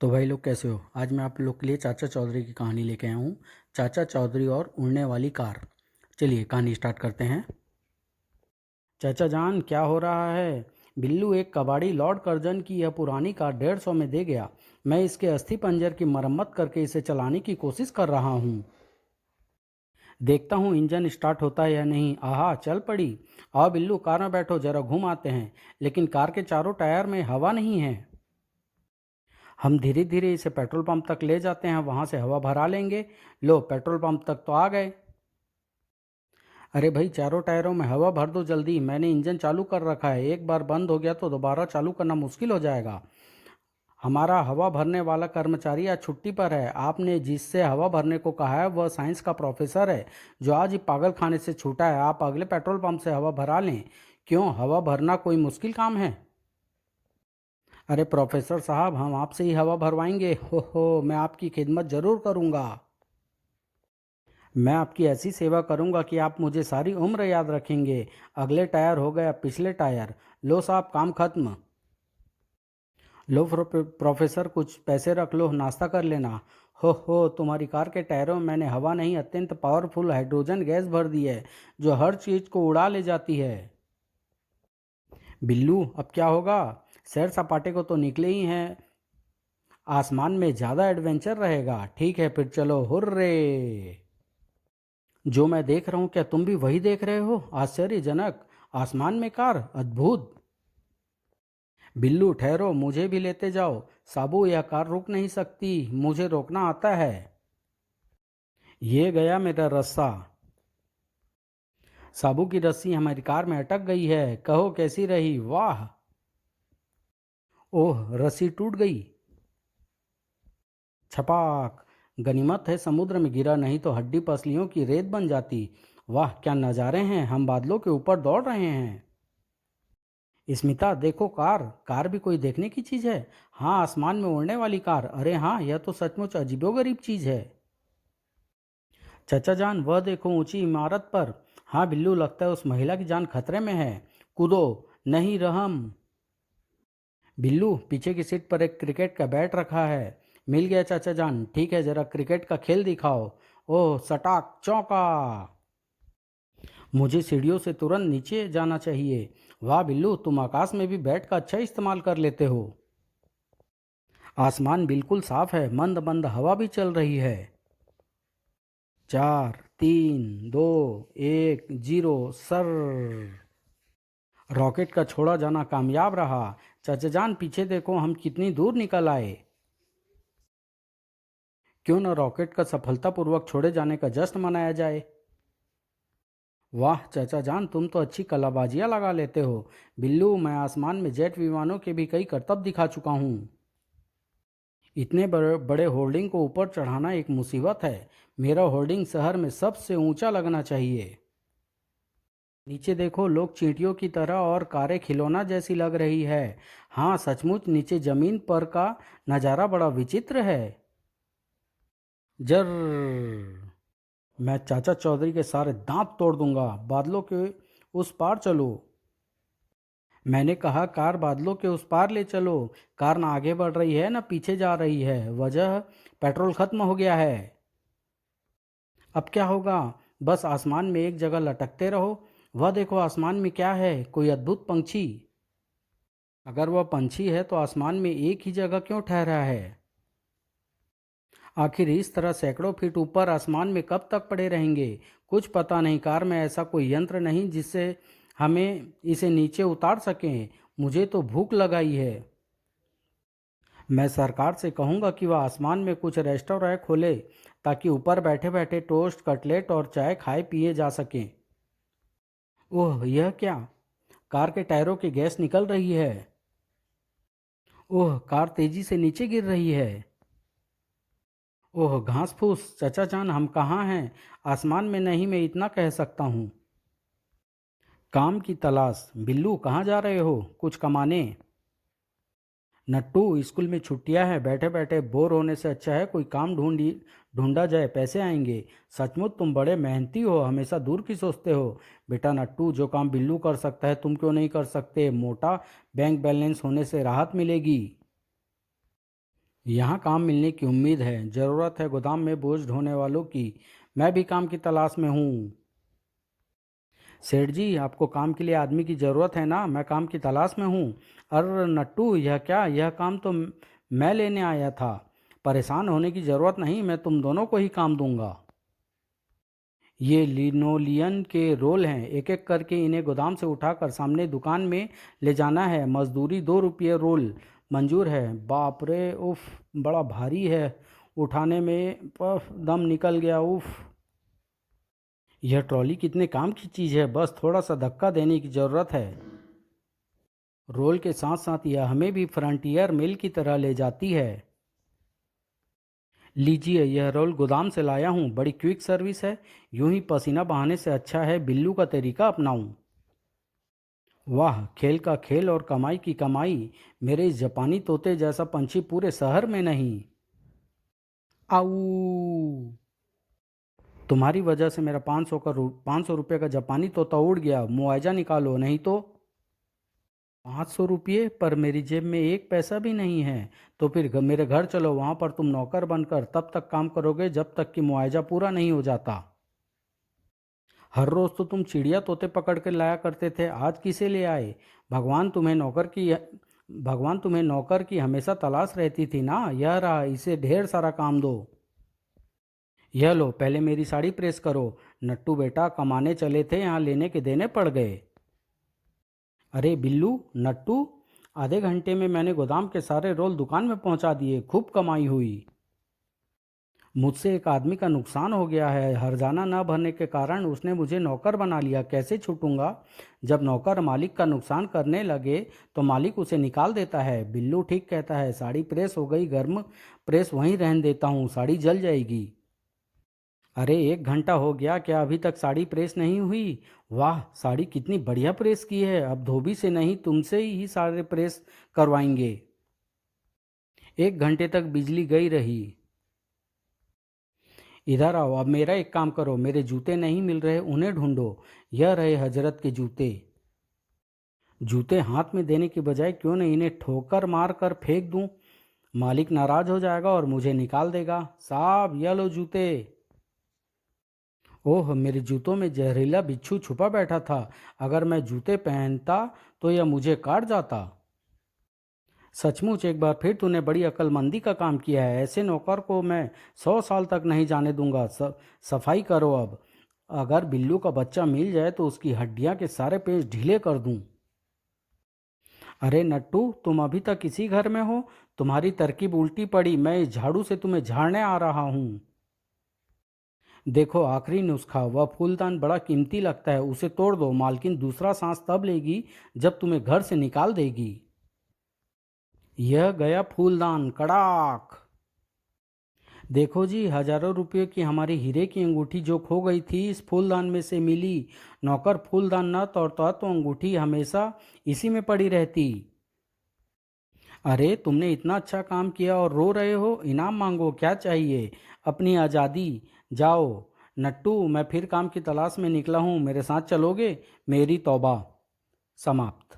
तो भाई लोग कैसे हो। आज मैं आप लोग के लिए चाचा चौधरी की कहानी लेके आया हूँ। चाचा चौधरी और उड़ने वाली कार। चलिए कहानी स्टार्ट करते हैं। चाचा जान क्या हो रहा है। बिल्लू एक कबाड़ी लॉर्ड कर्जन की यह पुरानी कार 150 में दे गया। मैं इसके अस्थि पंजर की मरम्मत करके इसे चलाने की कोशिश कर रहा हूँ। देखता हूँ इंजन स्टार्ट होता है या नहीं। आहा चल पड़ी। आओ बिल्लू कार में बैठो जरा घूम आते हैं। लेकिन कार के चारों टायर में हवा नहीं है। हम धीरे धीरे इसे पेट्रोल पंप तक ले जाते हैं, वहां से हवा भरा लेंगे। लो पेट्रोल पंप तक तो आ गए। अरे भाई चारों टायरों में हवा भर दो जल्दी, मैंने इंजन चालू कर रखा है, एक बार बंद हो गया तो दोबारा चालू करना मुश्किल हो जाएगा। हमारा हवा भरने वाला कर्मचारी आज छुट्टी पर है। आपने जिससे हवा भरने को कहा है वह साइंस का प्रोफेसर है जो आज ही पागल खाने से छूटा है। आप अगले पेट्रोल पंप से हवा भरा लें। क्यों, हवा भरना कोई मुश्किल काम है? अरे प्रोफेसर साहब, हम आपसे ही हवा भरवाएंगे। हो, मैं आपकी खिदमत जरूर करूंगा। मैं आपकी ऐसी सेवा करूंगा कि आप मुझे सारी उम्र याद रखेंगे। अगले टायर हो गया पिछले टायर। लो साहब काम खत्म। लो प्रोफेसर कुछ पैसे रख लो, नाश्ता कर लेना। हो, तुम्हारी कार के टायरों में मैंने हवा नहीं, अत्यंत पावरफुल हाइड्रोजन गैस भर दी है जो हर चीज को उड़ा ले जाती है। बिल्लू अब क्या होगा? सैर सपाटे को तो निकले ही हैं, आसमान में ज़्यादा एडवेंचर रहेगा। ठीक है फिर चलो, हुर्रे। जो मैं देख रहा हूँ क्या तुम भी वही देख रहे हो? आश्चर्यजनक। आसमान में कार, अद्भुत। बिल्लू ठहरो, मुझे भी लेते जाओ। साबू यह कार रुक नहीं सकती, मुझे रोकना आता है। ये गया मेरा रस्सा। साबू की रस्सी हमारी कार में अटक गई है, कहो कैसी रही? वाह। ओह रस्सी टूट गई। छपाक। गनीमत है समुद्र में गिरा, नहीं तो हड्डी पसलियों की रेत बन जाती। वाह क्या नज़ारे हैं, हम बादलों के ऊपर दौड़ रहे हैं। स्मिता देखो, कार कार भी कोई देखने की चीज़ है। हाँ आसमान में उड़ने वाली कार, अरे हाँ यह तो सचमुच अजीबोगरीब चीज़ है। चाचा जान वह देखो ऊंची इमारत पर। हाँ बिल्लू, लगता है उस महिला की जान खतरे में है। कूदो। नहीं रहम। बिल्लू पीछे की सीट पर एक क्रिकेट का बैट रखा है। मिल गया चाचा जान। ठीक है जरा क्रिकेट का खेल दिखाओ। ओह सटाक चौका। मुझे सीढ़ियों से तुरंत नीचे जाना चाहिए। वाह बिल्लू, तुम आकाश में भी बैट का अच्छा इस्तेमाल कर लेते हो। आसमान बिल्कुल साफ है, मंद मंद हवा भी चल रही है। 4 3 2 1 0 सर। रॉकेट का छोड़ा जाना कामयाब रहा। चाचा जान पीछे देखो, हम कितनी दूर निकल आए। क्यों न रॉकेट का सफलतापूर्वक छोड़े जाने का जश्न मनाया जाए। वाह चाचा जान, तुम तो अच्छी कलाबाजियां लगा लेते हो। बिल्लू मैं आसमान में जेट विमानों के भी कई करतब दिखा चुका हूँ। इतने बड़े बड़े होर्डिंग को ऊपर चढ़ाना एक मुसीबत है। मेरा होर्डिंग शहर में सबसे ऊंचा लगना चाहिए। नीचे देखो, लोग चींटियों की तरह और कारें खिलौना जैसी लग रही है। हाँ सचमुच नीचे जमीन पर का नज़ारा बड़ा विचित्र है। जर। मैं चाचा चौधरी के सारे दांत तोड़ दूंगा। बादलों के उस पार चलो। मैंने कहा कार बादलों के उस पार ले चलो। कार ना आगे बढ़ रही है ना पीछे जा रही है, वजह पेट्रोल खत्म हो गया है। अब क्या होगा? बस आसमान में एक जगह लटकते रहो। वह देखो आसमान में क्या है, कोई अद्भुत पंछी। अगर वह पंछी है तो आसमान में एक ही जगह क्यों ठहरा है? आखिर इस तरह सैकड़ों फीट ऊपर आसमान में कब तक पड़े रहेंगे? कुछ पता नहीं। कार में ऐसा कोई यंत्र नहीं जिससे हमें इसे नीचे उतार सकें। मुझे तो भूख लगाई है। मैं सरकार से कहूँगा कि वह आसमान में कुछ रेस्टोरेंट खोले ताकि ऊपर बैठे बैठे टोस्ट कटलेट और चाय खाए पिए जा सकें। ओह यह क्या? कार के टायरों की गैस निकल रही है। ओह कार तेजी से नीचे गिर रही है। ओह घास फूस। चचा जान हम कहाँ हैं? आसमान में नहीं, मैं इतना कह सकता हूँ। काम की तलाश। बिल्लू कहाँ जा रहे हो? कुछ कमाने? नट्टू स्कूल में छुट्टियां हैं, बैठे बैठे बोर होने से अच्छा है कोई काम ढूंढा जाए, पैसे आएंगे। सचमुच तुम बड़े मेहनती हो, हमेशा दूर की सोचते हो। बेटा नट्टू, जो काम बिल्लू कर सकता है तुम क्यों नहीं कर सकते? मोटा बैंक बैलेंस होने से राहत मिलेगी। यहाँ काम मिलने की उम्मीद है, ज़रूरत है गोदाम में बोझ ढोने वालों की। मैं भी काम की तलाश में हूँ। सेठ जी, आपको काम के लिए आदमी की ज़रूरत है ना? मैं काम की तलाश में हूँ। अरे नट्टू, यह क्या? यह काम तो मैं लेने आया था। परेशान होने की ज़रूरत नहीं, मैं तुम दोनों को ही काम दूंगा। ये लिनोलियन के रोल हैं, एक एक करके इन्हें गोदाम से उठाकर सामने दुकान में ले जाना है। मजदूरी 2 रुपये रोल। मंजूर है। बाप रे, उफ, बड़ा भारी है। उठाने में पफ दम निकल गया, उफ। यह ट्रॉली कितने काम की चीज़ है, बस थोड़ा सा धक्का देने की ज़रूरत है। रोल के साथ साथ यह हमें भी फ्रंटियर मिल की तरह ले जाती है। लीजिए, यह रोल गोदाम से लाया हूँ, बड़ी क्विक सर्विस है। यूं ही पसीना बहाने से अच्छा है बिल्लू का तरीका अपनाऊं। वाह, खेल का खेल और कमाई की कमाई। मेरे इस जापानी तोते जैसा पंछी पूरे शहर में नहीं। आऊ। तुम्हारी वजह से मेरा 500 रुपये का जापानी तोता उड़ गया। मुआवजा निकालो, नहीं तो। 500 रुपये? पर मेरी जेब में एक पैसा भी नहीं है। तो फिर मेरे घर चलो, वहाँ पर तुम नौकर बनकर तब तक काम करोगे जब तक कि मुआवजा पूरा नहीं हो जाता। हर रोज तो तुम चिड़िया तोते पकड़ कर लाया करते थे, आज किसे ले आए? भगवान तुम्हें नौकर की भगवान तुम्हें नौकर की हमेशा तलाश रहती थी ना। यह रहा, इसे ढेर सारा काम दो। यह लो, पहले मेरी साड़ी प्रेस करो। नट्टू बेटा, कमाने चले थे, यहाँ लेने के देने पड़ गए। अरे बिल्लू, नट्टू, आधे घंटे में मैंने गोदाम के सारे रोल दुकान में पहुंचा दिए, खूब कमाई हुई। मुझसे एक आदमी का नुकसान हो गया है, हर्जाना न भरने के कारण उसने मुझे नौकर बना लिया, कैसे छूटूंगा? जब नौकर मालिक का नुकसान करने लगे तो मालिक उसे निकाल देता है। बिल्लू ठीक कहता है, साड़ी प्रेस हो गई गर्म, प्रेस वहीं रहने देता हूँ, साड़ी जल जाएगी। अरे 1 घंटा हो गया, क्या अभी तक साड़ी प्रेस नहीं हुई? वाह, साड़ी कितनी बढ़िया प्रेस की है। अब धोबी से नहीं, तुमसे ही सारे प्रेस करवाएंगे। 1 घंटे तक बिजली गई रही। इधर आओ, अब मेरा एक काम करो, मेरे जूते नहीं मिल रहे, उन्हें ढूंढो। यह रहे हजरत के जूते। जूते हाथ में देने की बजाय क्यों न इन्हें ठोकर मार कर फेंक दूं? मालिक नाराज हो जाएगा और मुझे निकाल देगा। साहब, यह लो जूते। ओह, मेरे जूतों में जहरीला बिच्छू छुपा बैठा था। अगर मैं जूते पहनता तो यह मुझे काट जाता। सचमुच एक बार फिर तूने बड़ी अक्लमंदी का काम किया है। ऐसे नौकर को मैं 100 साल तक नहीं जाने दूंगा। सफाई करो अब। अगर बिल्लू का बच्चा मिल जाए तो उसकी हड्डियां के सारे पेच ढीले कर दूं। अरे नट्टू, तुम अभी तक इसी घर में हो? तुम्हारी तरकीब उल्टी पड़ी, मैं इस झाड़ू से तुम्हें झाड़ने आ रहा हूँ। देखो, आखिरी नुस्खा, वह फूलदान बड़ा कीमती लगता है, उसे तोड़ दो। मालकिन दूसरा सांस तब लेगी जब तुम्हें घर से निकाल देगी। यह गया फूलदान, कड़ाक। देखो जी, हजारों रुपये की हमारी हीरे की अंगूठी जो खो गई थी, इस फूलदान में से मिली। नौकर फूलदान न तोड़ता तो अंगूठी हमेशा इसी में पड़ी रहती। अरे, तुमने इतना अच्छा काम किया और रो रहे हो? इनाम मांगो, क्या चाहिए? अपनी आज़ादी। जाओ। नट्टू, मैं फिर काम की तलाश में निकला हूँ, मेरे साथ चलोगे? मेरी तौबा। समाप्त।